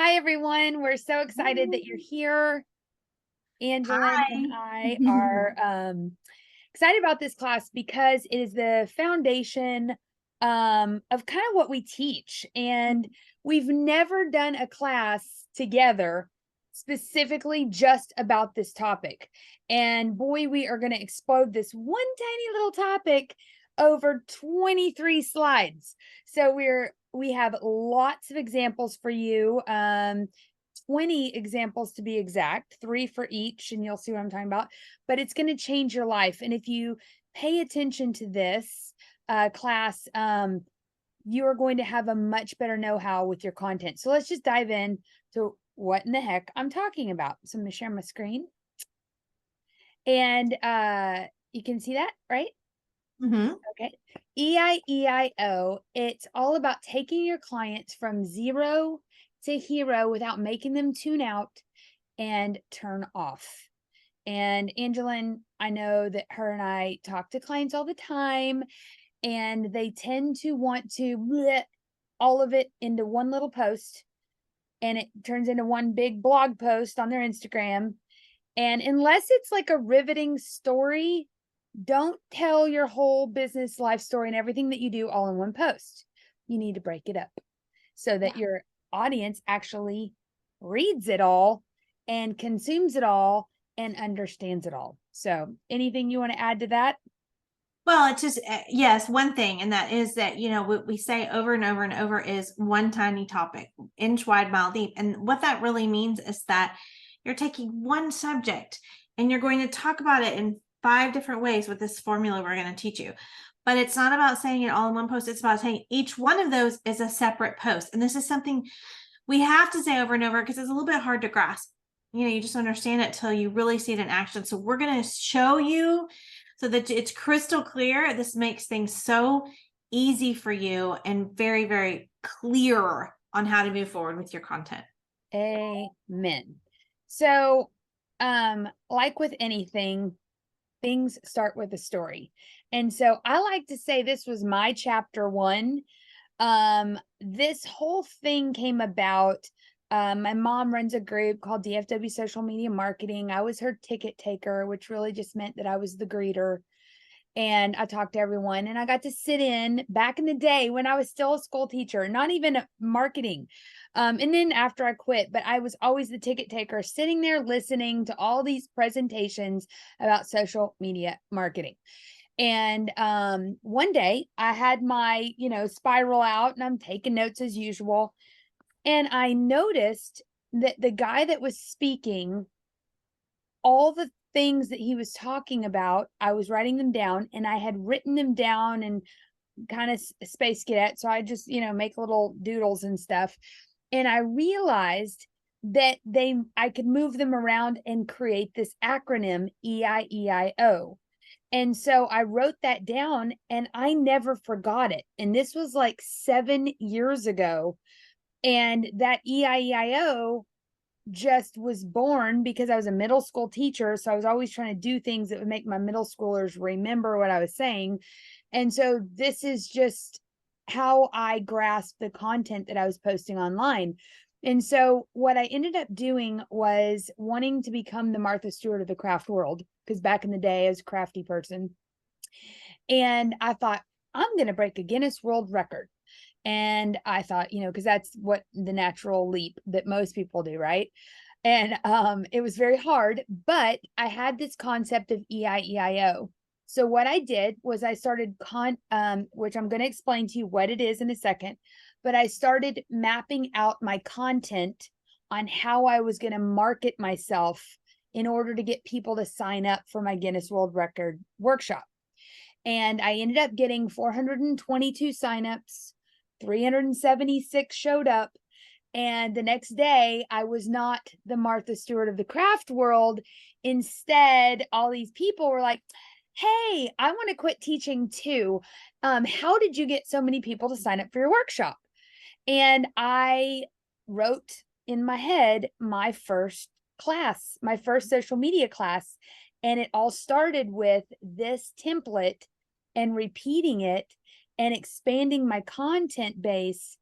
Hi, everyone. We're so excited that you're here. Angela and Hi. I are excited about this class because it is the foundation of kind of what we teach. And we've never done a class together specifically just about this topic. And boy, we are going to explode this one tiny little topic over 23 slides. So we have lots of examples for you. 20 examples to be exact, 3 for each, and you'll see what I'm talking about. But it's going to change your life. And if you pay attention to this class, you are going to have a much better know-how with your content. So let's just dive in to what in the heck I'm talking about. So I'm going to share my screen. And you can see that, right? Mhm. Okay. EIEIO, it's all about taking your clients from zero to hero without making them tune out and turn off. And Angeline, I know that her and I talk to clients all the time, and they tend to want to bleh all of it into one little post, and it turns into one big blog post on their Instagram. And unless it's like a riveting story, don't tell your whole business life story and everything that you do all in one post. You need to break it up so that Yeah. your audience actually reads it all and consumes it all and understands it all. So, anything you want to add to that? Well, it's just yes, one thing, and that is that what we say over and over and over is one tiny topic, inch wide, mile deep. And what that really means is that you're taking one subject and you're going to talk about it in 5 different ways with this formula we're going to teach you. But it's not about saying it all in one post. It's about saying each one of those is a separate post. And this is something we have to say over and over because it's a little bit hard to grasp. You just understand it till you really see it in action. So we're going to show you so that it's crystal clear. This makes things so easy for you and very, very clear on how to move forward with your content. Amen. So, like with anything, things start with a story. And so I like to say this was my chapter 1. This whole thing came about. My mom runs a group called DFW Social Media Marketing. I was her ticket taker, which really just meant that I was the greeter. And I talked to everyone, and I got to sit in back in the day when I was still a school teacher, not even marketing. And then after I quit, but I was always the ticket taker, sitting there listening to all these presentations about social media marketing. And one day I had my, spiral out and I'm taking notes as usual. And I noticed that the guy that was speaking, all the things that he was talking about, I was writing them down and I had written them down and kind of space cadet. So I just, make little doodles and stuff. And I realized that I could move them around and create this acronym EIEIO. And so I wrote that down and I never forgot it. And this was like 7 years ago. And that EIEIO just was born because I was a middle school teacher. So I was always trying to do things that would make my middle schoolers remember what I was saying. And so this is just how I grasped the content that I was posting online. And so what I ended up doing was wanting to become the Martha Stewart of the craft world, because back in the day I was a crafty person. And I thought, I'm going to break a Guinness World Record. And I thought, because that's what the natural leap that most people do, right? And it was very hard, but I had this concept of EIEIO. So what I did was I started which I'm going to explain to you what it is in a second, but I started mapping out my content on how I was going to market myself in order to get people to sign up for my Guinness World Record workshop. And I ended up getting 422 signups, 376 showed up. And the next day, I was not the Martha Stewart of the craft world. Instead, all these people were like, hey, I want to quit teaching too. How did you get so many people to sign up for your workshop? And I wrote in my head my first class, my first social media class. And it all started with this template and repeating it and expanding my content base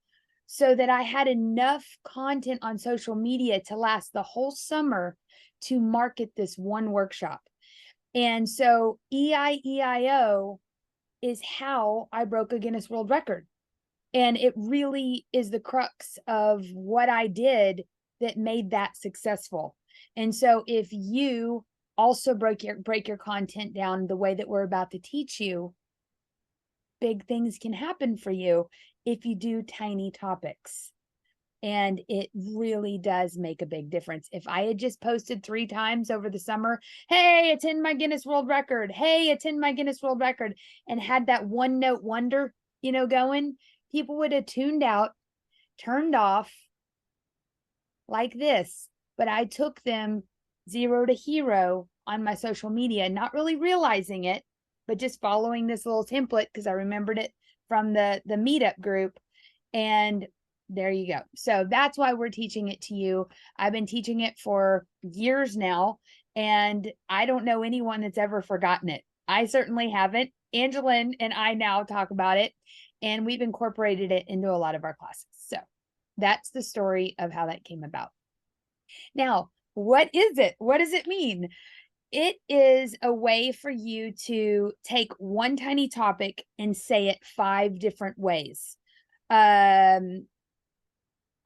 so that I had enough content on social media to last the whole summer to market this one workshop. And so EIEIO is how I broke a Guinness World Record. And it really is the crux of what I did that made that successful. And so if you also break your content down the way that we're about to teach you, big things can happen for you if you do tiny topics. And it really does make a big difference. If I had just posted 3 times over the summer, hey, attend my Guinness World Record, hey, attend my Guinness World Record, and had that one note wonder, going, people would have tuned out, turned off like this. But I took them 0 to hero on my social media, not really realizing it, but just following this little template because I remembered it from the meetup group. And there you go. So that's why we're teaching it to you. I've been teaching it for years now, and I don't know anyone that's ever forgotten it. I certainly haven't. Angelyn and I now talk about it, and we've incorporated it into a lot of our classes. So that's the story of how that came about. Now, what is it? What does it mean? It is a way for you to take one tiny topic and say it 5 different ways.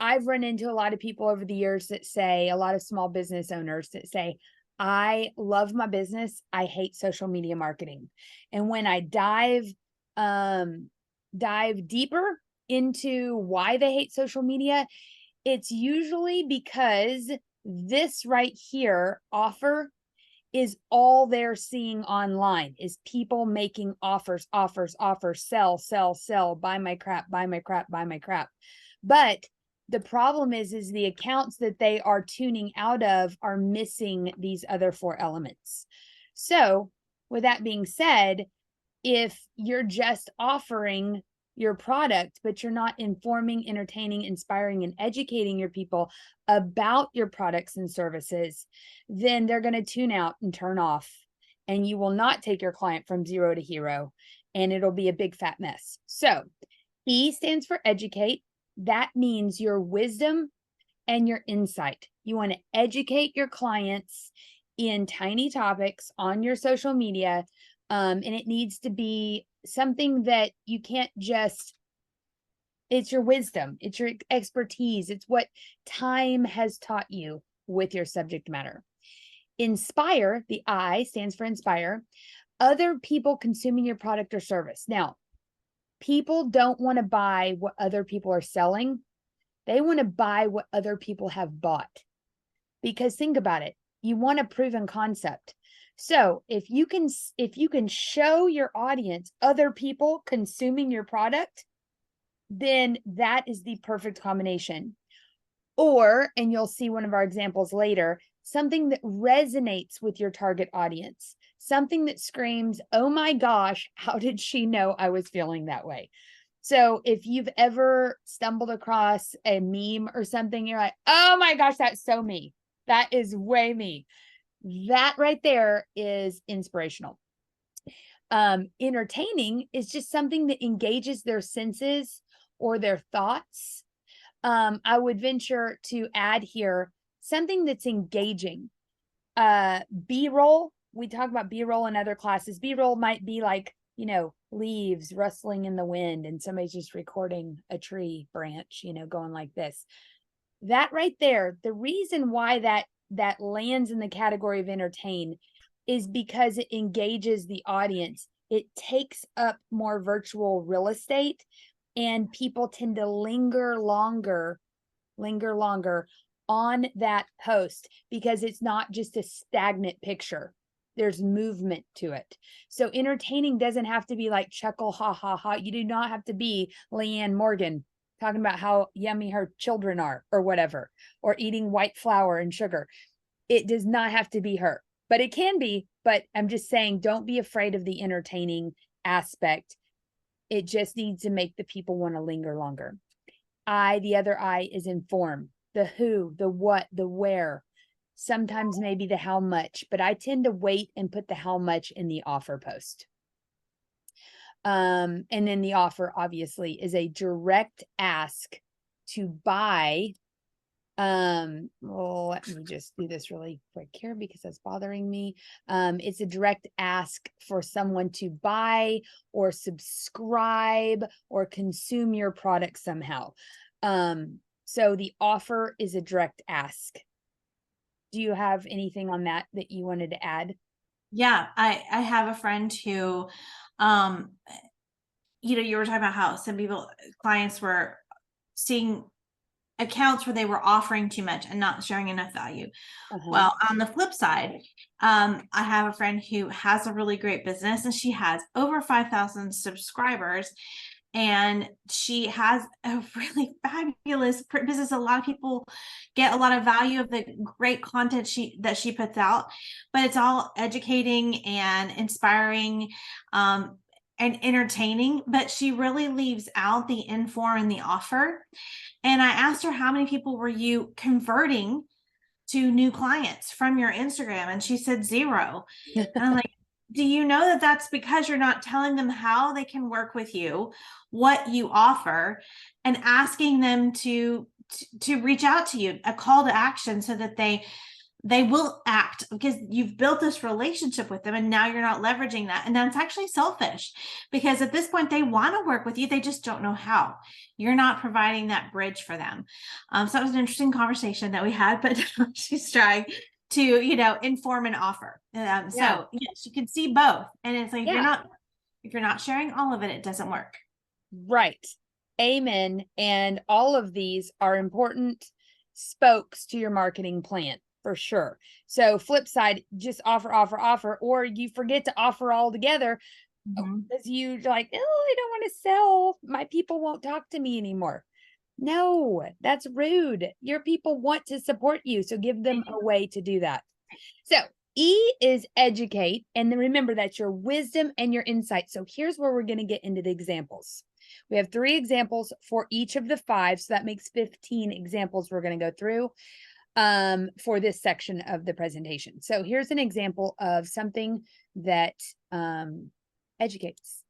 I've run into a lot of people over the years that say, a lot of small business owners that say, I love my business. I hate social media marketing. And when I dive deeper into why they hate social media, it's usually because this right here, offer, is all they're seeing online, is people making offers, sell, buy my crap. But the problem is the accounts that they are tuning out of are missing these other 4 elements. So with that being said, if you're just offering your product, but you're not informing, entertaining, inspiring, and educating your people about your products and services, then they're going to tune out and turn off, and you will not take your client from 0 to hero, and it'll be a big fat mess. So E stands for educate. That means your wisdom and your insight. You want to educate your clients in tiny topics on your social media. And it needs to be something that you can't just, it's your wisdom, it's your expertise, it's what time has taught you with your subject matter. Inspire, the I stands for inspire, other people consuming your product or service. Now, people don't want to buy what other people are selling. They want to buy what other people have bought. Because think about it, you want a proven concept. So if you can show your audience other people consuming your product, then that is the perfect combination. Or, and you'll see one of our examples later, something that resonates with your target audience, something that screams, oh my gosh, how did she know I was feeling that way? So if you've ever stumbled across a meme or something, you're like, oh my gosh, that's so me. That is way me. That right there is inspirational. Entertaining is just something that engages their senses or their thoughts. I would venture to add here something that's engaging. B-roll, we talk about B-roll in other classes. B-roll might be like, leaves rustling in the wind and somebody's just recording a tree branch, going like this. That right there, the reason why that lands in the category of entertain is because it engages the audience. It takes up more virtual real estate, and people tend to linger longer on that post because it's not just a stagnant picture. There's movement to it. So entertaining doesn't have to be like chuckle, ha, ha, ha. You do not have to be Leanne Morgan talking about how yummy her children are or whatever, or eating white flour and sugar. It does not have to be her, but it can be. But I'm just saying, don't be afraid of the entertaining aspect. It just needs to make the people want to linger longer. The other I is inform. The who, the what, the where, sometimes maybe the how much, but I tend to wait and put the how much in the offer post. And then the offer obviously is a direct ask to buy, well, let me just do this really quick here because that's bothering me. It's a direct ask for someone to buy or subscribe or consume your product somehow. So the offer is a direct ask. Do you have anything on that you wanted to add? Yeah, I have a friend who, um, you were talking about how some clients were seeing accounts where they were offering too much and not sharing enough value. Well, on the flip side, I have a friend who has a really great business and she has over 5,000 subscribers and she has a really fabulous business. A lot of people get a lot of value of the great content that she puts out, but it's all educating and inspiring, and entertaining, but she really leaves out the inform and the offer. And I asked her, how many people were you converting to new clients from your Instagram? And she said 0. And I'm like, do you know that that's because you're not telling them how they can work with you, what you offer, and asking them to reach out to you, a call to action, so that they will act, because you've built this relationship with them and now you're not leveraging that. And that's actually selfish, because at this point they want to work with you, they just don't know how. You're not providing that bridge for them. So that was an interesting conversation that we had, but she's trying to inform and offer. So yes, you can see both, and it's like, if you're not sharing all of it, it doesn't work. Right. Amen. And all of these are important spokes to your marketing plan for sure. So flip side, just offer, or you forget to offer altogether because you like, oh, I don't want to sell. My people won't talk to me anymore. No, that's rude. Your people want to support you. So give them a way to do that. So E is educate. And then remember, that's your wisdom and your insight. So here's where we're going to get into the examples. We have 3 examples for each of the 5. So that makes 15 examples we're going to go through for this section of the presentation. So here's an example of something that educates.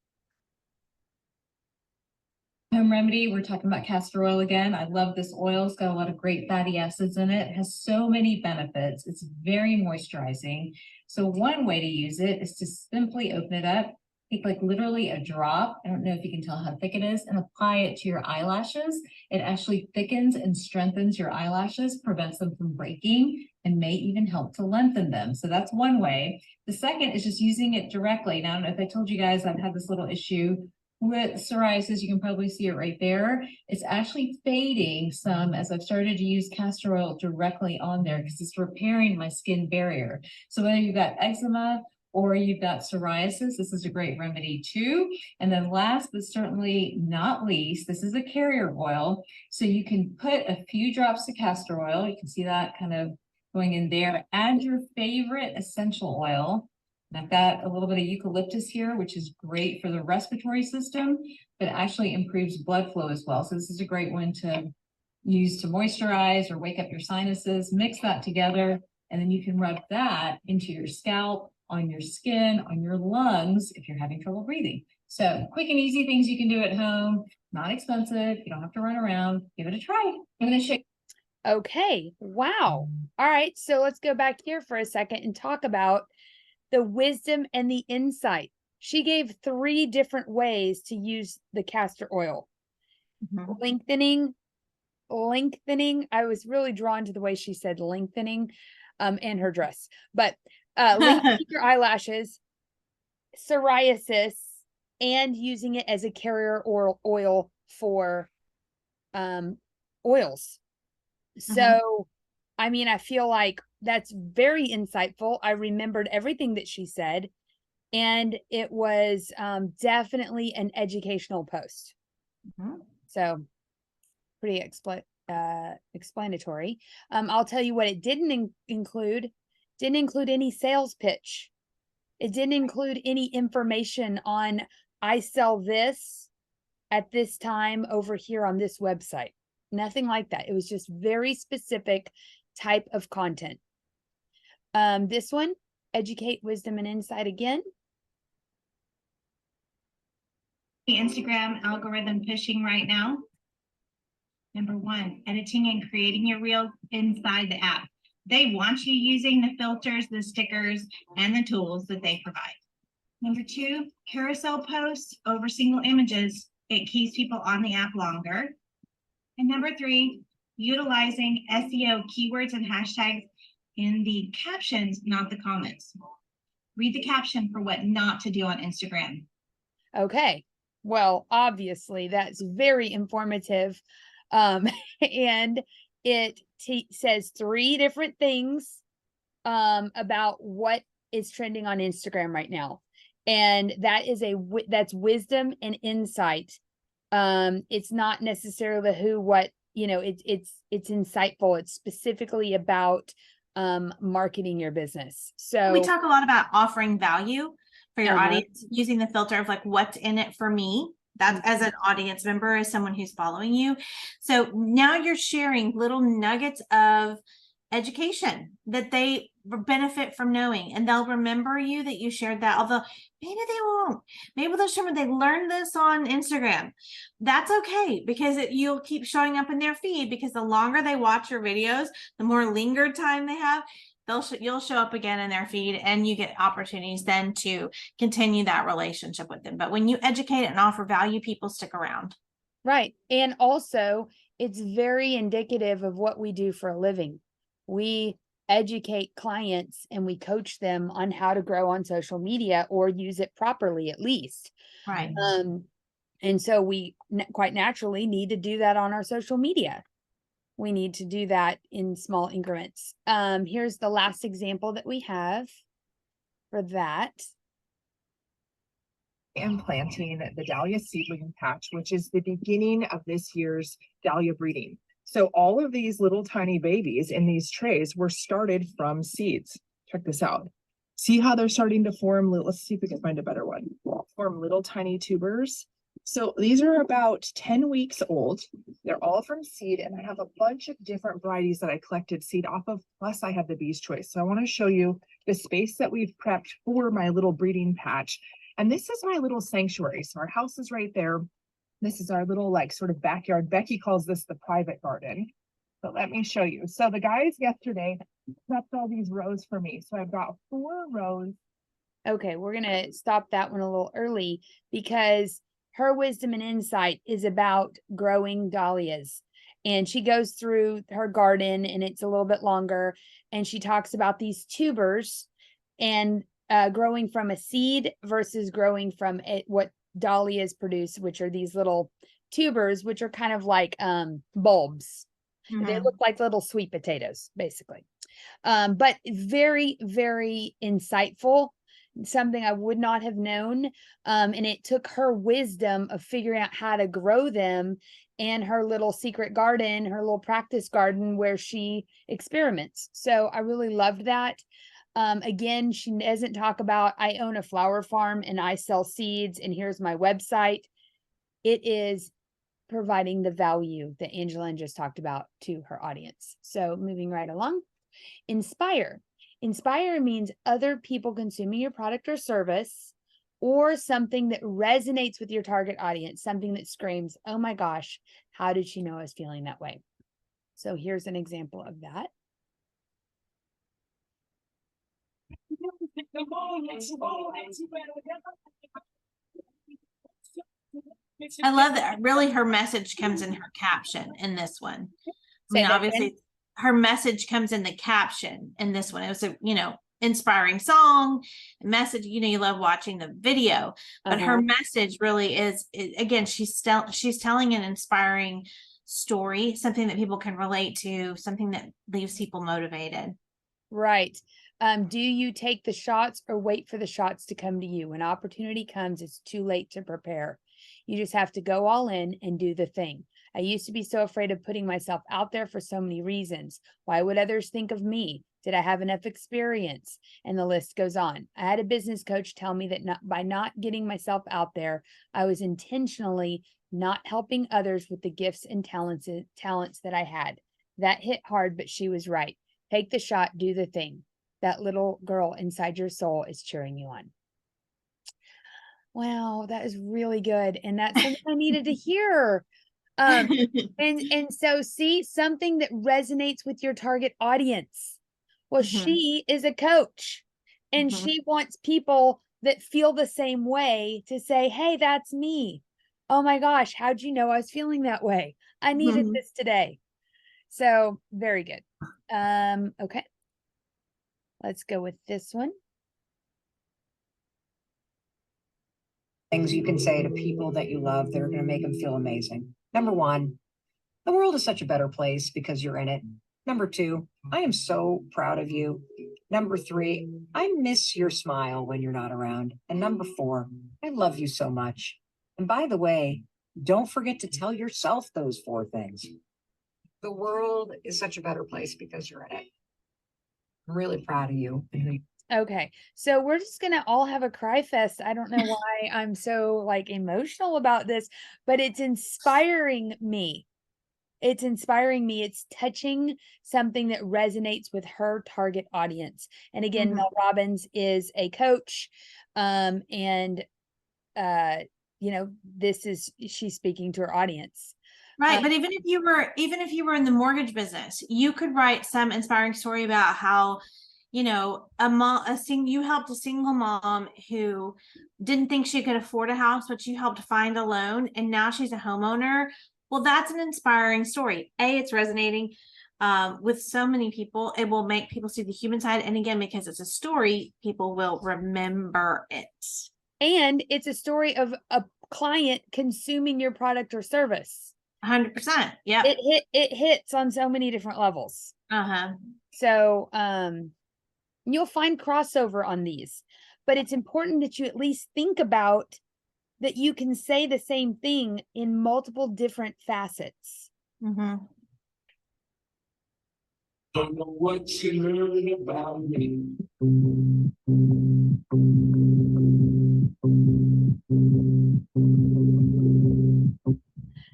Home remedy, we're talking about castor oil again. I love this oil. It's got a lot of great fatty acids in it. It has so many benefits. It's very moisturizing. So one way to use it is to simply open it up, take like literally a drop. I don't know if you can tell how thick it is, and apply it to your eyelashes. It actually thickens and strengthens your eyelashes, prevents them from breaking, and may even help to lengthen them. So that's one way. The second is just using it directly. Now, I don't know if I told you guys I've had this little issue with psoriasis. You can probably see it right there. It's actually fading some as I've started to use castor oil directly on there, because it's repairing my skin barrier. So whether you've got eczema or you've got psoriasis, this is a great remedy too. And then last but certainly not least, this is a carrier oil. So you can put a few drops of castor oil. You can see that kind of going in there. Add your favorite essential oil. And I've got a little bit of eucalyptus here, which is great for the respiratory system, but actually improves blood flow as well. So this is a great one to use to moisturize or wake up your sinuses. Mix that together, and then you can rub that into your scalp, on your skin, on your lungs if you're having trouble breathing. So quick and easy things you can do at home, not expensive. You don't have to run around. Give it a try. I'm going to shake. Okay. Wow. All right. So let's go back here for a second and talk about the wisdom and the insight. She gave 3 different ways to use the castor oil. Lengthening. I was really drawn to the way she said lengthening and her dress, but lengthening your eyelashes, psoriasis, and using it as a carrier oil for oils. So, I mean, I feel like that's very insightful. I remembered everything that she said, and it was definitely an educational post. So pretty explanatory. I'll tell you what it didn't include. Didn't include any sales pitch. It didn't include any information on I sell this at this time over here on this website. Nothing like that. It was just very specific type of content. This one, educate, wisdom, and insight again. The Instagram algorithm pushing right now. Number 1, editing and creating your reel inside the app. They want you using the filters, the stickers, and the tools that they provide. Number 2, carousel posts over single images. It keeps people on the app longer. And number 3, utilizing SEO keywords and hashtags in the captions, not the comments. Read the caption for what not to do on Instagram. Okay. Well, obviously that's very informative. And it says 3 different things about what is trending on Instagram right now. And that is that's wisdom and insight. It's not necessarily who, what, it's insightful. It's specifically about marketing your business. So We talk a lot about offering value for your Uh-huh. audience, using the filter of like, what's in it for me? That's as an audience member, as someone who's following you. So now you're sharing little nuggets of education that they benefit from knowing, and they'll remember you that you shared that. Although maybe they won't, maybe they'll remember they learned this on Instagram. That's okay, because you'll keep showing up in their feed, because the longer they watch your videos, the more linger time they have. You'll show up again in their feed, and you get opportunities then to continue that relationship with them. But when you educate and offer value, people stick around. Right. And also, it's very indicative of what we do for a living. We educate clients and we coach them on how to grow on social media, or use it properly, at least. Right. And so we quite naturally need to do that on our social media. We need to do that in small increments. Here's the last example that we have for that. I am planting the dahlia seedling patch, which is the beginning of this year's dahlia breeding. So all of these little tiny babies in these trays were started from seeds. Check this out. See how they're starting to form little, let's see if we can find a better one. Form little tiny tubers. So these are about 10 weeks old. They're all from seed, and I have a bunch of different varieties that I collected seed off of, plus I have the bee's choice. So I want to show you the space that we've prepped for my little breeding patch. And this is my little sanctuary. So our house is right there. This is our little like sort of backyard. Becky calls this the private garden. But let me show you. So the guys yesterday prepped all these rows for me. So I've got 4 rows. Okay, we're going to stop that one a little early, because her wisdom and insight is about growing dahlias. And she goes through her garden, and it's a little bit longer. And she talks about these tubers and growing from a seed versus growing from what dahlias produce, which are these little tubers, which are kind of like bulbs. They look like little sweet potatoes, basically. But very, very insightful. Something I would not have known. And it took her wisdom of figuring out how to grow them, and her little secret garden, her little practice garden where she experiments. So I really loved that. Again, she doesn't talk about, I own a flower farm and I sell seeds, and here's my website. It is providing the value that Angeline just talked about to her audience. So moving right along. Inspire. Inspire means other people consuming your product or service, or something that resonates with your target audience, something that screams, oh my gosh, how did she know I was feeling that way? So here's an example of that. I love that. Really, her message comes in her caption in this one. I mean, obviously, her message comes in the caption in this one. It was a, inspiring song, message. You love watching the video, but her message really is, again, she's telling an inspiring story, something that people can relate to, something that leaves people motivated. Right. Do you take the shots or wait for the shots to come to you? When opportunity comes, it's too late to prepare. You just have to go all in and do the thing. I used to be so afraid of putting myself out there for so many reasons. Why would others think of me? Did I have enough experience? And the list goes on. I had a business coach tell me that by not getting myself out there, I was intentionally not helping others with the gifts and talents that I had. That hit hard, but she was right. Take the shot, do the thing. That little girl inside your soul is cheering you on. Wow, that is really good. And that's something I needed to hear. And so see something that resonates with your target audience. Well, Mhm. she is a coach and Mhm. she wants people that feel the same way to say, hey, that's me. Oh my gosh, how'd you know I was feeling that way? I needed Mhm. this today. So very good. Okay. Let's go with this one. Things you can say to people that you love that are going to make them feel amazing. Number one, the world is such a better place because you're in it. Number two, I am so proud of you. Number three, I miss your smile when you're not around. And number four, I love you so much. And by the way, don't forget to tell yourself those four things. The world is such a better place because you're in it. I'm really proud of you. Okay, so we're just gonna all have a cry fest. I don't know why I'm so like emotional about this, but it's inspiring me. It's inspiring me. It's touching something that resonates with her target audience. And again, Mhm. Mel Robbins is a coach. And you know, she's speaking to her audience. Right, but even if you were in the mortgage business, you could write some inspiring story about how, you know, you helped a single mom who didn't think she could afford a house, but you helped find a loan, and now she's a homeowner. Well, that's an inspiring story. It's resonating with so many people. It will make people see the human side, and again, because it's a story, people will remember it. And it's a story of a client consuming your product or service. 100%. Yep. It hits on so many different levels. Uh-huh. So you'll find crossover on these, but it's important that you at least think about that you can say the same thing in multiple different facets. Mm-hmm. Don't know what you learned about me.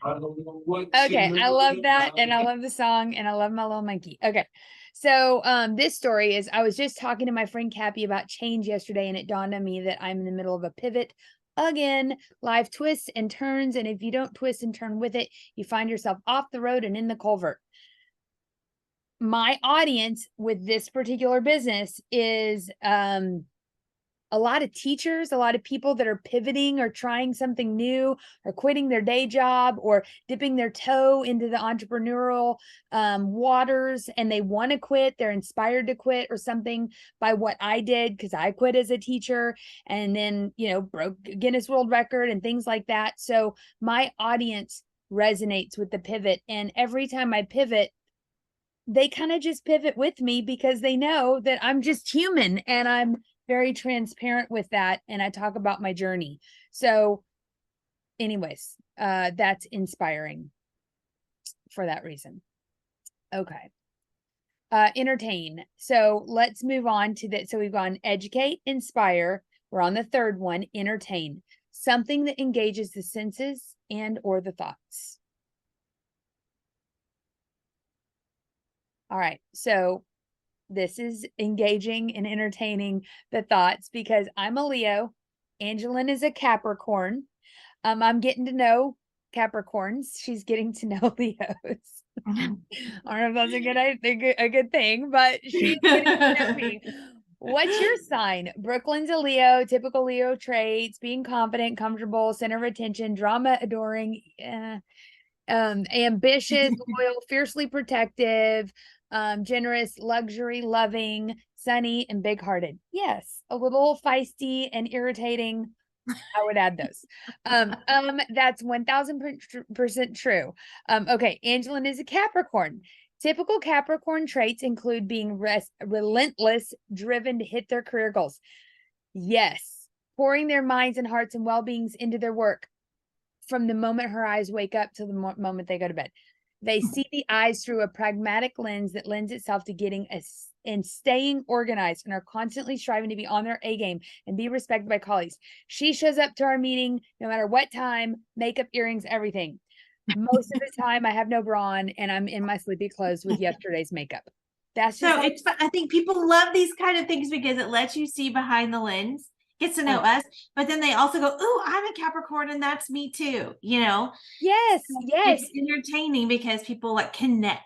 I don't know what Okay, I love that, and I me. love the song, and I love my little monkey. Okay, so this story is I was just talking to my friend Cappy about change yesterday, and it dawned on me that I'm in the middle of a pivot again. Life twists and turns, and if you don't twist and turn with it, you find yourself off the road and in the culvert. My audience with this particular business is a lot of teachers, a lot of people that are pivoting or trying something new or quitting their day job or dipping their toe into the entrepreneurial waters, and they want to quit. They're inspired to quit or something by what I did, because I quit as a teacher and then, you know, broke Guinness World Record and things like that. So my audience resonates with the pivot. And every time I pivot, they kind of just pivot with me because they know that I'm just human, and I'm very transparent with that, and I talk about my journey. So anyways, that's inspiring for that reason. Okay. Entertain. So let's move on to that. So we've gone educate, inspire. We're on the third one, entertain. Something that engages the senses and or the thoughts. All right. So this is engaging and entertaining the thoughts because I'm a Leo. Angeline is a Capricorn. I'm getting to know Capricorns. She's getting to know Leos. I don't know if that's a good thing, but she's getting to know me. What's your sign? Brooklyn's a Leo, typical Leo traits: being confident, comfortable, center of attention, drama adoring, ambitious, loyal, fiercely protective, generous, luxury loving, sunny, and big hearted. Yes, a little feisty and irritating. I would add those. That's 1000% true. Okay, Angeline is a Capricorn. Typical Capricorn traits include being relentless, driven to hit their career goals. Yes, pouring their minds and hearts and well-beings into their work from the moment her eyes wake up to the moment they go to bed. They see the eyes through a pragmatic lens that lends itself to getting and staying organized, and are constantly striving to be on their A game and be respected by colleagues. She shows up to our meeting no matter what time, makeup, earrings, everything. Most of the time I have no bra on and I'm in my sleepy clothes with yesterday's makeup. That's just So I think people love these kind of things because it lets you see behind the lens. gets to know us, but then they also go, "Ooh, I'm a Capricorn and that's me too." Yes, yes. It's entertaining because people like connect.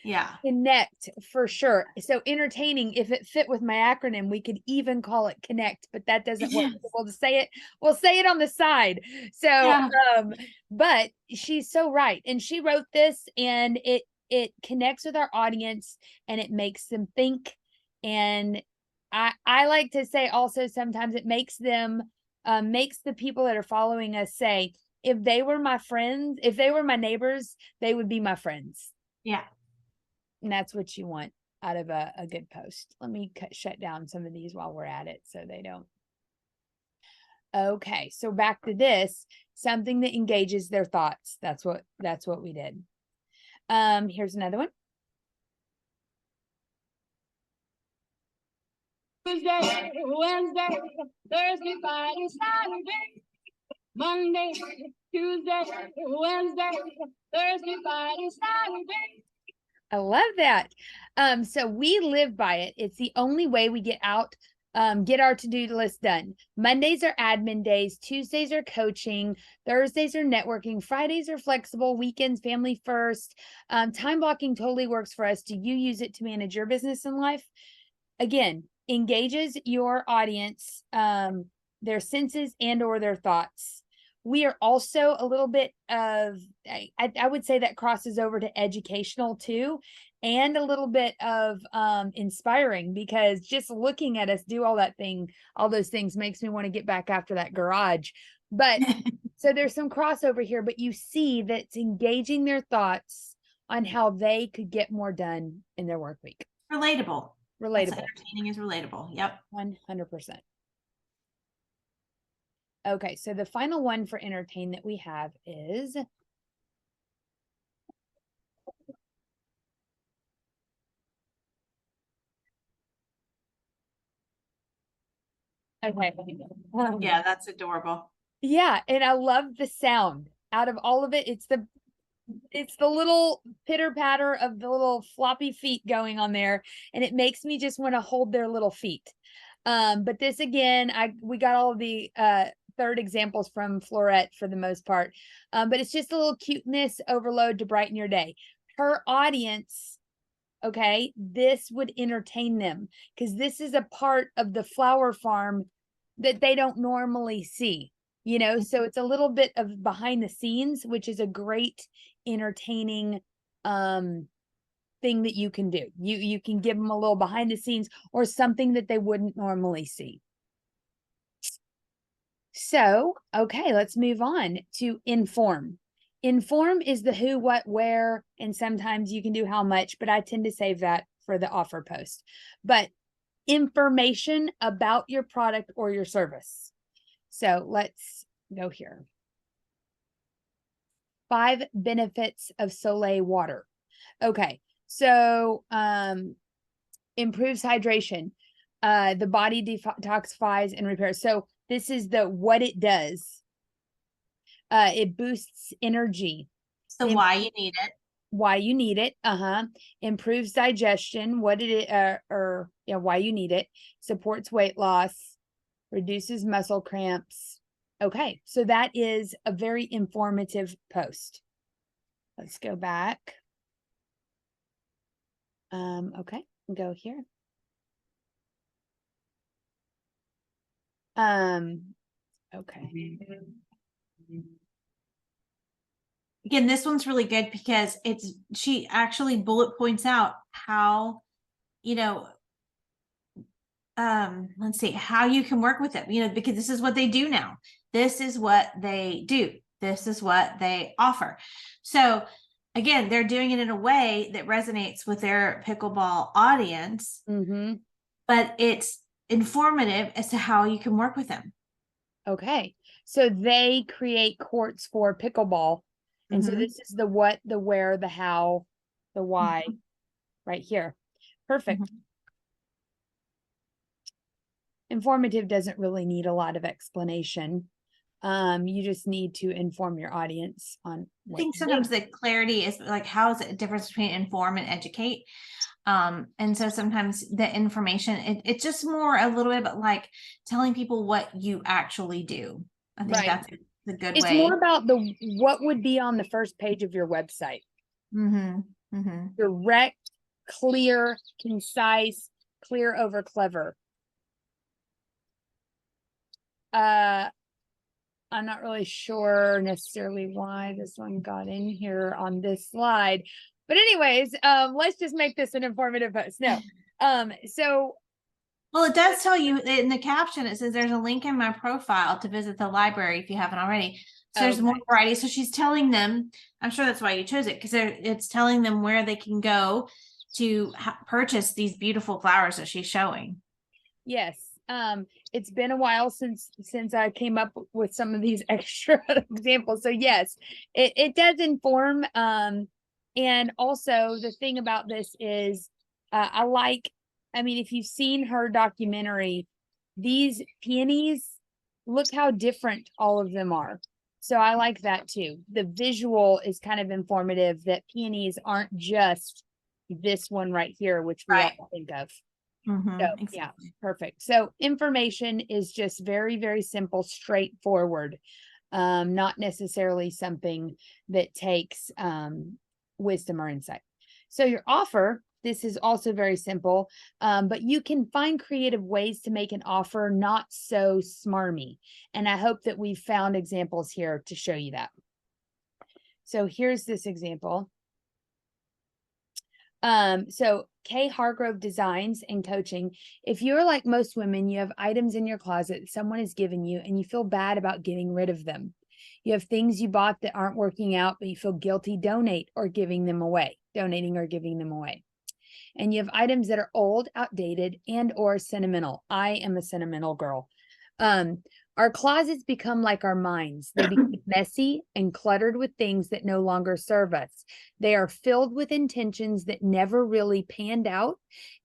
Yeah. Connect for sure. So entertaining, if it fit with my acronym, we could even call it connect, but that doesn't work. Yes. We'll just say it. We'll say it on the side. So, Yeah. but she's so right. And she wrote this and it connects with our audience and it makes them think. And I like to say also sometimes it makes them, makes the people that are following us say, if they were my friends, if they were my neighbors, they would be my friends. Yeah. And that's what you want out of a good post. Let me shut down some of these while we're at it so they don't. Okay, so back to this, something that engages their thoughts. That's what we did. Here's another one. Tuesday, Wednesday, Thursday, Friday, Saturday, Monday, Tuesday, Wednesday, Thursday, Friday, Saturday. I love that. So we live by it. It's the only way we get out, get our to-do list done. Mondays are admin days, Tuesdays are coaching, Thursdays are networking, Fridays are flexible, weekends, family first. Time blocking totally works for us. Do you use it to manage your business and life? Again, engages your audience, their senses and or their thoughts. We are also a little bit of, I would say that crosses over to educational too, and a little bit of inspiring, because just looking at us do all those things makes me want to get back after that garage. But so there's some crossover here, but you see that it's engaging their thoughts on how they could get more done in their work week. Relatable. Relatable. That's entertaining is relatable. Yep. 100%. Okay, so the final one for entertain that we have is okay. Yeah, that's adorable. Yeah, and I love the sound. Out of all of it, it's the little pitter patter of the little floppy feet going on there, and it makes me just want to hold their little feet. But this again, we got all of the third examples from Florette for the most part. But it's just a little cuteness overload to brighten your day. Her audience, okay, this would entertain them because this is a part of the flower farm that they don't normally see, so it's a little bit of behind the scenes, which is a great entertaining thing that you can do. You can give them a little behind the scenes or something that they wouldn't normally see. So, okay, let's move on to inform. Inform is the who, what, where, and sometimes you can do how much, but I tend to save that for the offer post. But information about your product or your service. So let's go here. 5 benefits of Soleil water. Okay, so improves hydration. The body detoxifies and repairs. So this is what it does. It boosts energy. So why you need it. Why you need it. Improves digestion. Why you need it. Supports weight loss. Reduces muscle cramps. Okay, so that is a very informative post. Let's go back. Okay, go here. Okay. Again, this one's really good because she actually bullet points out how, let's see, how you can work with it, because this is what they do now. This is what they do. This is what they offer. So again, they're doing it in a way that resonates with their pickleball audience, but it's informative as to how you can work with them. Okay. So they create courts for pickleball. And so this is the what, the where, the how, the why right here. Perfect. Informative doesn't really need a lot of explanation. You just need to inform your audience on I think sometimes the clarity is like, how is it a difference between inform and educate? And so sometimes the information, it's just more a little bit like telling people what you actually do. I think Right. that's a good It's way. more about what would be on the first page of your website. Mm-hmm. Mm-hmm. Direct, clear, concise, clear over clever. I'm not really sure necessarily why this one got in here on this slide. But anyways, let's just make this an informative post. No. So Well, it does tell you in the caption, it says there's a link in my profile to visit the library if you haven't already. So there's more variety. So she's telling them, I'm sure that's why you chose it, because it's telling them where they can go to purchase these beautiful flowers that she's showing. yes. It's been a while since I came up with some of these extra examples. So yes, it does inform. And also the thing about this is, I mean, if you've seen her documentary, these peonies, look how different all of them are. So I like that too. The visual is kind of informative that peonies aren't just this one right here, which we all think of. Mm-hmm. So, yeah, perfect. So information is just very, very simple, straightforward. Not necessarily something that takes wisdom or insight. So your offer, this is also very simple, but you can find creative ways to make an offer not so smarmy. And I hope that we've found examples here to show you that. So here's this example. So Kay Hargrove Designs and Coaching. If you're like most women, you have items in your closet someone has given you and you feel bad about getting rid of them. You have things you bought that aren't working out, but you feel guilty donating or giving them away. And you have items that are old, outdated, and or sentimental. I am a sentimental girl. Our closets become like our minds. They become messy and cluttered with things that no longer serve us. They are filled with intentions that never really panned out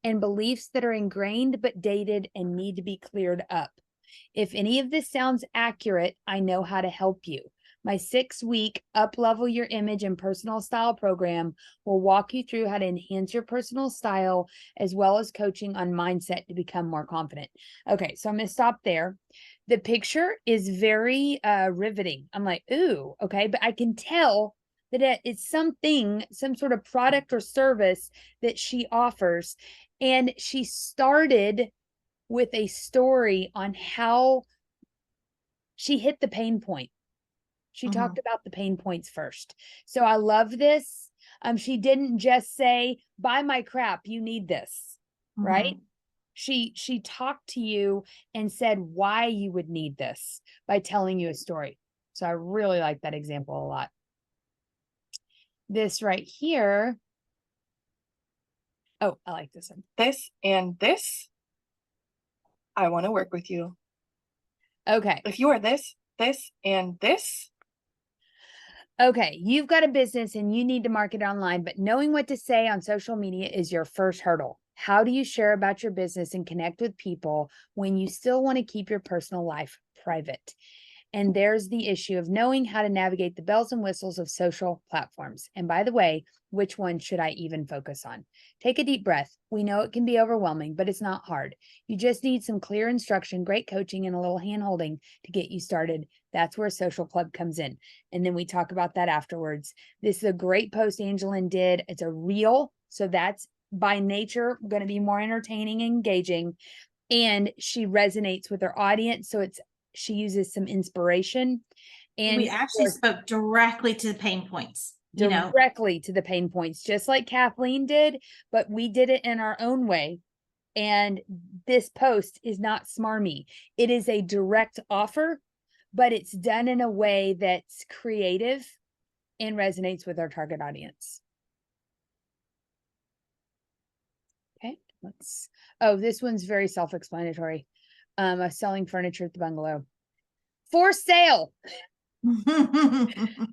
and beliefs that are ingrained but dated and need to be cleared up. If any of this sounds accurate, I know how to help you. My 6-week Up-Level Your Image and Personal Style program will walk you through how to enhance your personal style, as well as coaching on mindset to become more confident. Okay, so I'm going to stop there. The picture is very riveting. I'm like, ooh, okay, but I can tell that it's something, some sort of product or service that she offers. And she started with a story on how she hit the pain point. She talked about the pain points first. So I love this. She didn't just say, buy my crap, you need this, right? She talked to you and said why you would need this by telling you a story. So I really like that example a lot. This right here. Oh, I like this one. This and this, I want to work with you. Okay. If you are this, this, and this. Okay, you've got a business and you need to market online, but knowing what to say on social media is your first hurdle. How do you share about your business and connect with people when you still want to keep your personal life private? And there's the issue of knowing how to navigate the bells and whistles of social platforms. And by the way, which one should I even focus on? Take a deep breath. We know it can be overwhelming, but it's not hard. You just need some clear instruction, great coaching, and a little hand-holding to get you started. That's where Social Club comes in. And then we talk about that afterwards. This is a great post Angelin did. It's a reel, so that's by nature going to be more entertaining and engaging. And she resonates with her audience, so she uses some inspiration. And we actually spoke directly to the pain points. Directly to the pain points, just like Kathleen did, but we did it in our own way. And this post is not smarmy. It is a direct offer, but it's done in a way that's creative and resonates with our target audience. Okay, this one's very self-explanatory. Selling furniture at the bungalow. For sale.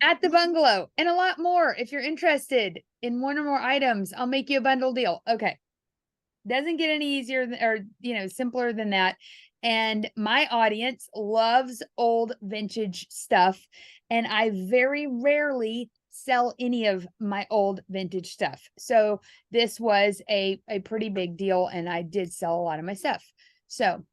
At the bungalow, and a lot more. If you're interested in one or more items, I'll make you a bundle deal. Okay. Doesn't get any easier or simpler than that. And my audience loves old vintage stuff, and I very rarely sell any of my old vintage stuff. So this was a pretty big deal, and I did sell a lot of my stuff. So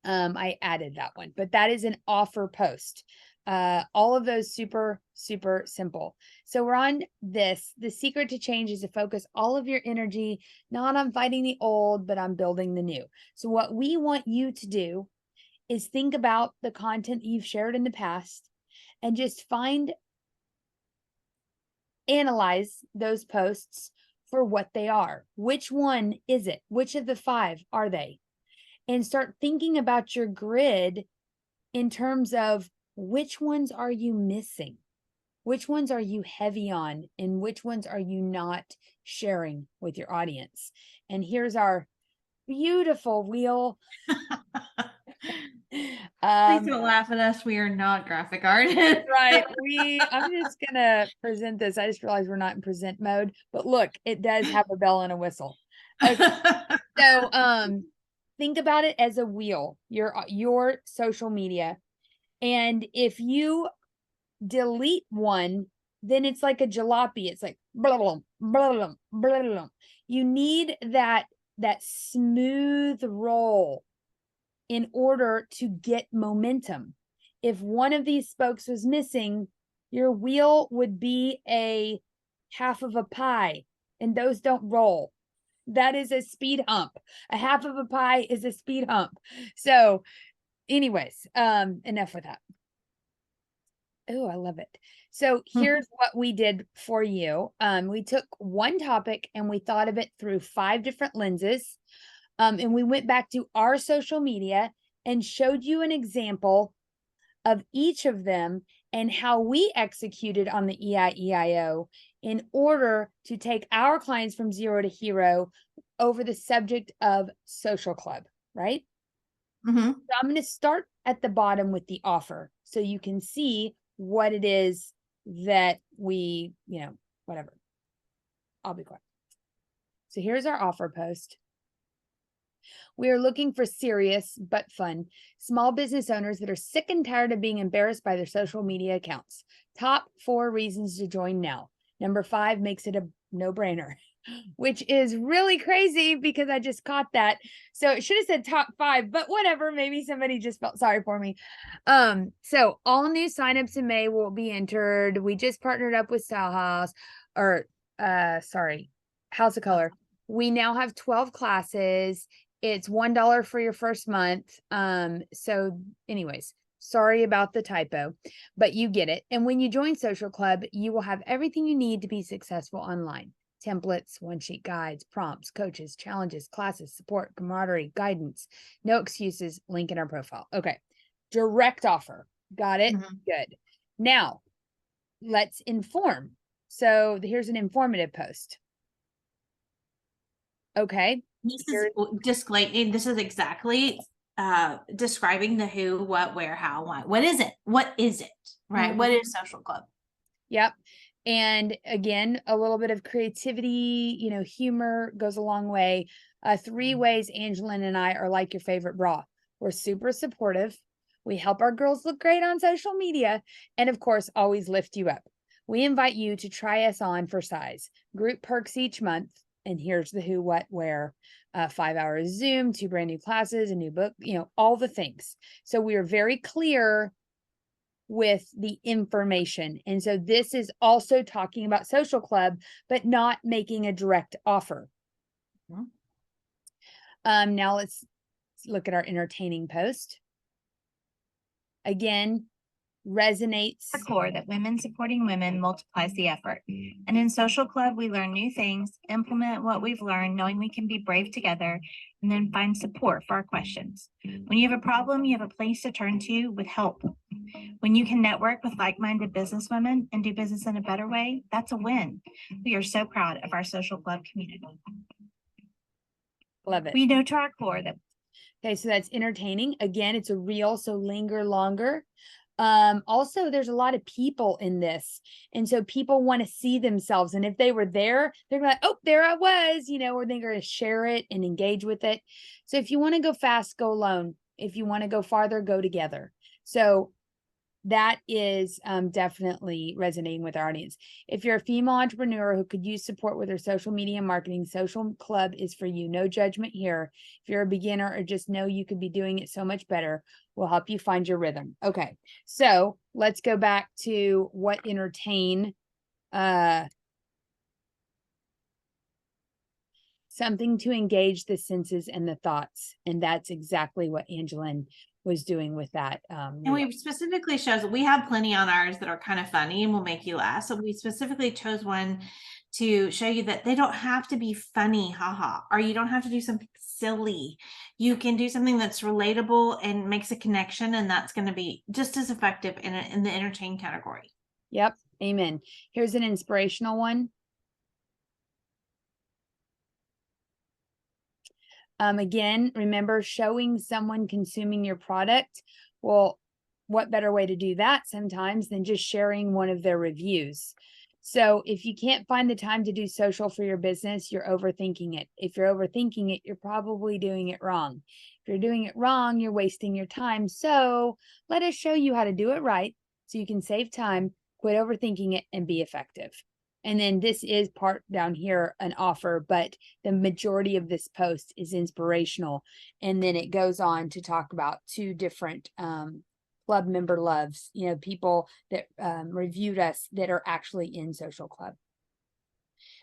I added that one, but that is an offer post. All of those super, super simple. So we're on this. The secret to change is to focus all of your energy, not on fighting the old, but on building the new. So what we want you to do is think about the content you've shared in the past and just analyze those posts for what they are. Which one is it? Which of the 5 are they? And start thinking about your grid in terms of which ones are you missing? Which ones are you heavy on? And which ones are you not sharing with your audience? And here's our beautiful wheel. Please don't laugh at us. We are not graphic artists. Right. I'm just gonna present this. I just realized we're not in present mode, but look, it does have a bell and a whistle. Okay. So think about it as a wheel, your social media. And if you delete one, then it's like a jalopy. It's like blah, blah, blah, blah, blah, blah. You need that smooth roll in order to get momentum. If one of these spokes was missing, your wheel would be a half of a pie, and those don't roll. That is a speed hump. A half of a pie is a speed hump. So anyways, enough with that. Oh, I love it. So here's what we did for you. We took one topic and we thought of it through 5 different lenses. And we went back to our social media and showed you an example of each of them and how we executed on the EIEIO in order to take our clients from 0 to hero over the subject of social club, right? Mm-hmm. So I'm going to start at the bottom with the offer so you can see what it is that we, whatever. I'll be quiet. So here's our offer post. We are looking for serious but fun small business owners that are sick and tired of being embarrassed by their social media accounts. Top 4 reasons to join now. Number 5 makes it a no-brainer, which is really crazy because I just caught that. So it should have said top 5, but whatever. Maybe somebody just felt sorry for me. So all new signups in May will be entered. We just partnered up with House of Color. We now have 12 classes. It's $1 for your first month. So anyways, sorry about the typo, but you get it. And when you join Social Club, you will have everything you need to be successful online. Templates, one-sheet guides, prompts, coaches, challenges, classes, support, camaraderie, guidance, no excuses, link in our profile. Okay. Direct offer. Got it? Mm-hmm. Good. Now let's inform. So here's an informative post. Okay. This is exactly describing the who, what, where, how, why. What is it? What is it? Right? Mm-hmm. What is Social Club? Yep. And again, a little bit of creativity, humor goes a long way. 3 ways Angelin and I are like your favorite bra. We're super supportive. We help our girls look great on social media. And of course, always lift you up. We invite you to try us on for size. Group perks each month. And here's the who, what, where, 5 hours Zoom, 2 brand new classes, a new book, all the things. So we are very clear with the information. And so this is also talking about Social Club, but not making a direct offer. Mm-hmm. Now let's look at our entertaining post. Again, resonates. Core that women supporting women multiplies the effort. And in Social Club, we learn new things, implement what we've learned, knowing we can be brave together, and then find support for our questions. When you have a problem, you have a place to turn to with help. When you can network with like-minded businesswomen and do business in a better way, that's a win. We are so proud of our Social Club community. Love it. We know to our core that. Okay, so that's entertaining. Again, it's a reel, so linger longer. Also, there's a lot of people in this. And so people want to see themselves. And if they were there, they're like, oh, there I was, or they're going to share it and engage with it. So if you want to go fast, go alone. If you want to go farther, go together. So that is definitely resonating with our audience. If you're a female entrepreneur who could use support with her social media marketing, Social Club is for you. No judgment here. If you're a beginner or just know you could be doing it so much better, we'll help you find your rhythm. Okay, so let's go back to what entertain. Something to engage the senses and the thoughts. And that's exactly what Angeline was doing with that. And reel. we specifically shows, we have plenty on ours that are kind of funny and will make you laugh. So we specifically chose one to show you that they don't have to be funny, haha, or you don't have to do something silly. You can do something that's relatable and makes a connection, and that's going to be just as effective in the entertain category. Yep. Amen. Here's an inspirational one. Again, remember, showing someone consuming your product. Well, what better way to do that sometimes than just sharing one of their reviews? So if you can't find the time to do social for your business, you're overthinking it. If you're overthinking it, you're probably doing it wrong. If you're doing it wrong, you're wasting your time. So let us show you how to do it right so you can save time, quit overthinking it, and be effective. And then this is part down here, an offer, but the majority of this post is inspirational. And then it goes on to talk about two different club member loves, you know, people that reviewed us that are actually in Social Club.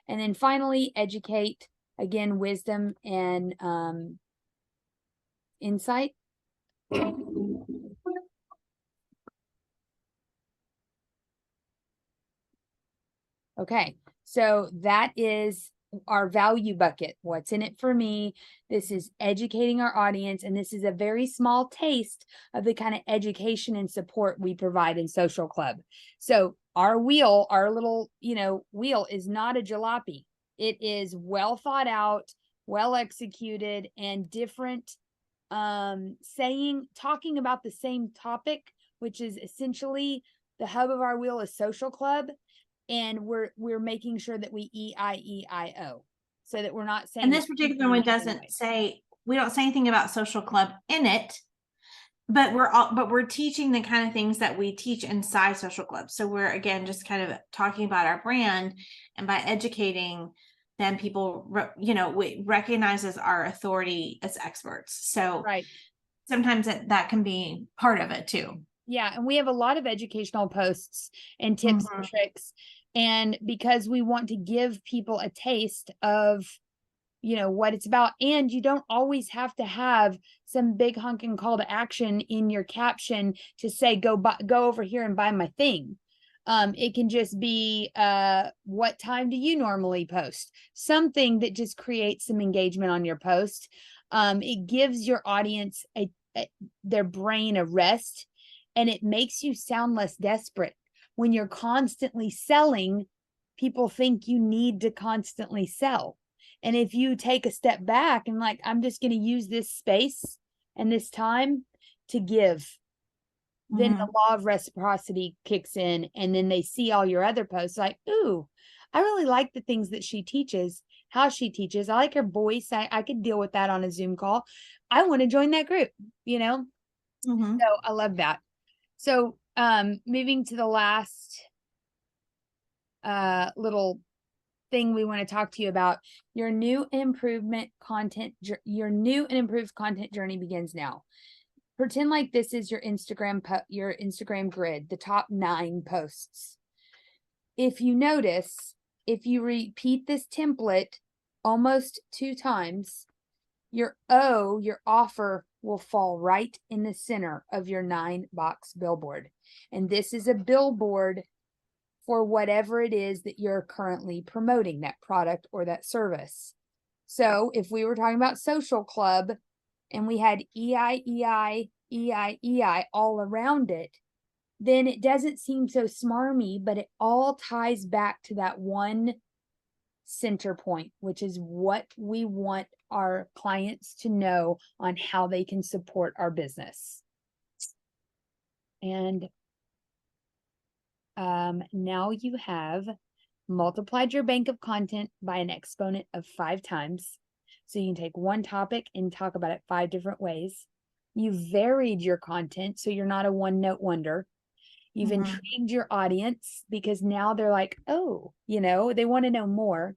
And then finally, educate, again, wisdom and insight. Okay, so that is our value bucket. What's in it for me? This is educating our audience, and this is a very small taste of the kind of education and support we provide in Social Club. So our wheel, our little, wheel is not a jalopy. It is well thought out, well executed, and different talking about the same topic, which is essentially the hub of our wheel is Social Club. And we're making sure that we EIEIO, so that we're not saying. And this particular one doesn't say, we don't say anything about Social Club in it, but we're teaching the kind of things that we teach inside Social Club. So we're, again, just kind of talking about our brand, and by educating them, people, we recognize as our authority as experts. So right. Sometimes that can be part of it too. Yeah, and we have a lot of educational posts and tips and tricks. And because we want to give people a taste of, what it's about. And you don't always have to have some big honking call to action in your caption to say, go over here and buy my thing. It can just be, what time do you normally post? Something that just creates some engagement on your post. It gives your audience their brain a rest. And it makes you sound less desperate. When you're constantly selling, people think you need to constantly sell. And if you take a step back and I'm just going to use this space and this time to give, then the law of reciprocity kicks in. And then they see all your other posts like, ooh, I really like the things that she teaches, how she teaches. I like her voice. I could deal with that on a Zoom call. I want to join that group, So I love that. So, moving to the last little thing we want to talk to you about, your new and improved content journey begins now. Pretend like this is your Instagram grid, the top 9 posts. If you notice, if you repeat this template almost 2 times, your offer will fall right in the center of your 9-box billboard. And this is a billboard for whatever it is that you're currently promoting, that product or that service. So if we were talking about Social Club and we had EIEI all around it, then it doesn't seem so smarmy, but it all ties back to that one center point, which is what we want our clients to know on how they can support our business. And now you have multiplied your bank of content by an exponent of 5 times. So you can take one topic and talk about it 5 different ways. You varied your content, so you're not a one-note wonder. You've Mhm. intrigued your audience because now they're like, oh, they want to know more.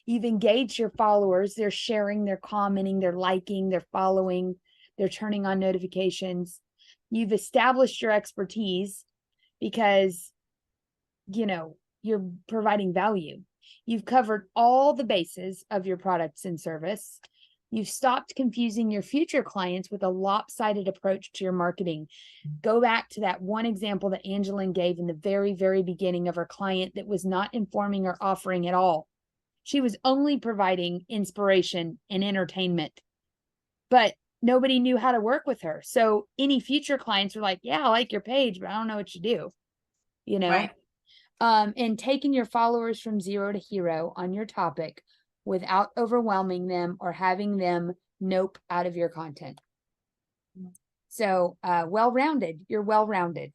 You've engaged your followers. They're sharing, they're commenting, they're liking, they're following, they're turning on notifications. You've established your expertise because, you're providing value. You've covered all the bases of your products and service. You've stopped confusing your future clients with a lopsided approach to your marketing. Go back to that one example that Angeline gave in the very, very beginning of her client that was not informing or offering at all. She was only providing inspiration and entertainment, but nobody knew how to work with her. So any future clients were like, yeah, I like your page, but I don't know what you do, Right. and taking your followers from zero to hero on your topic without overwhelming them or having them nope out of your content. So well-rounded, you're well-rounded.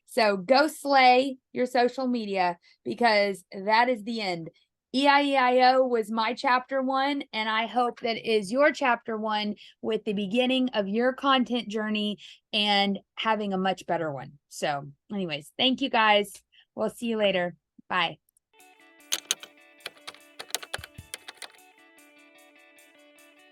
So go slay your social media, because that is the end. EIEIO was my chapter 1, and I hope that is your chapter 1 with the beginning of your content journey and having a much better one. So anyways, thank you guys. We'll see you later. Bye.